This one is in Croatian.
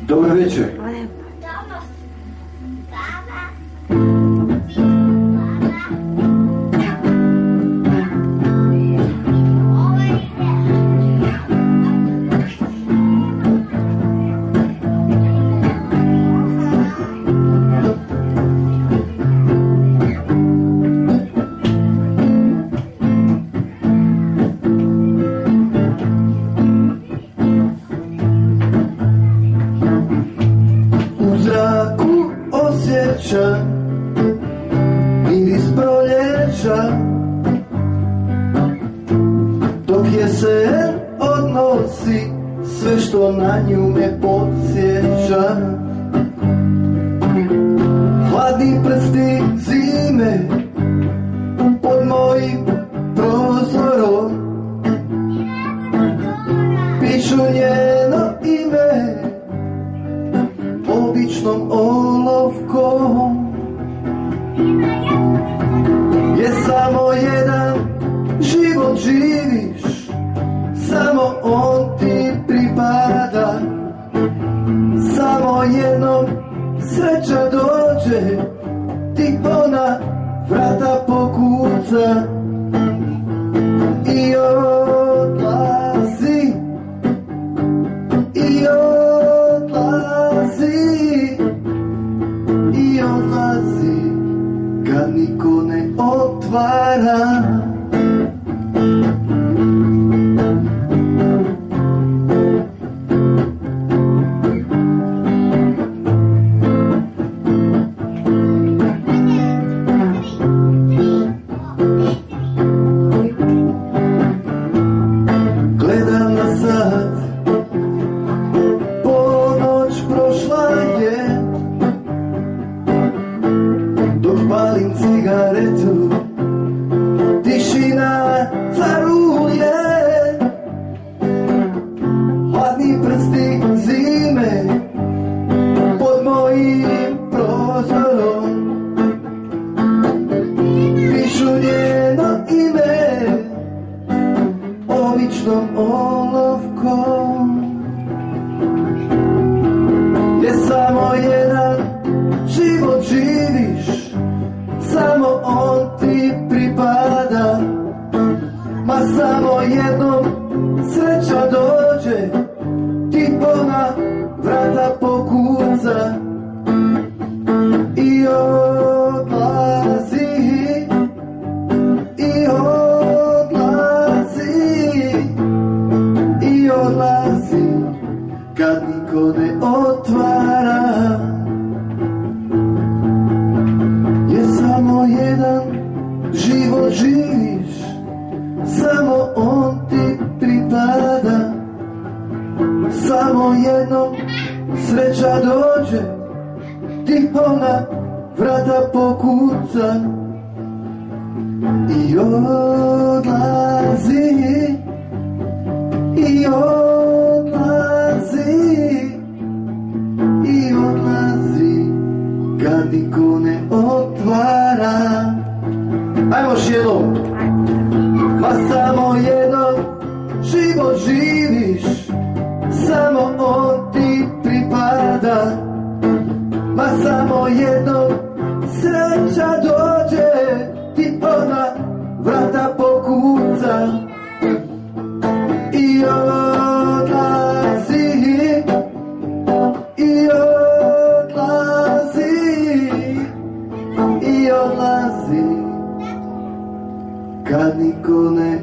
Dobar večer. Miris proljeća, dok jesen odnosi sve što na nju me podsjeća. Hladni prsti zime pod mojim prozorom pišu njeno ime običnom olovkom. Je samo jedan život živiš, samo on ti pripada. Samo jednom sreća dođe, ti ona vrata pokuca i odlazi, i odlazi, i odlazi kad niko ne otvara. Gledam na sat, ponoć prošla je, dok palim cigaretu, tišina caruje. Hladni prsti zime pod mojim prozorom pišu njeno ime običnom olovkom. Je samo jedan život živiš, samo on ti pripada. Ma samo jednom sreća dođe, ti ona vrata pokuca i odlazi, i odlazi, i odlazi kad niko ne otvara. Je samo jedan život živiš, samo on ti pripada. Samo jednom sreća dođe, ti ona vrata pokuca i odlazi, i odlazi, i odlazi kad niko ne otvara. Ajmo još jednom. Ma samo jednom život živiš, samo on ti pripada. Ma samo jednom sreća dođe, ti ona vrata pokuca i odlazi, i odlazi, i odlazi kad niko ne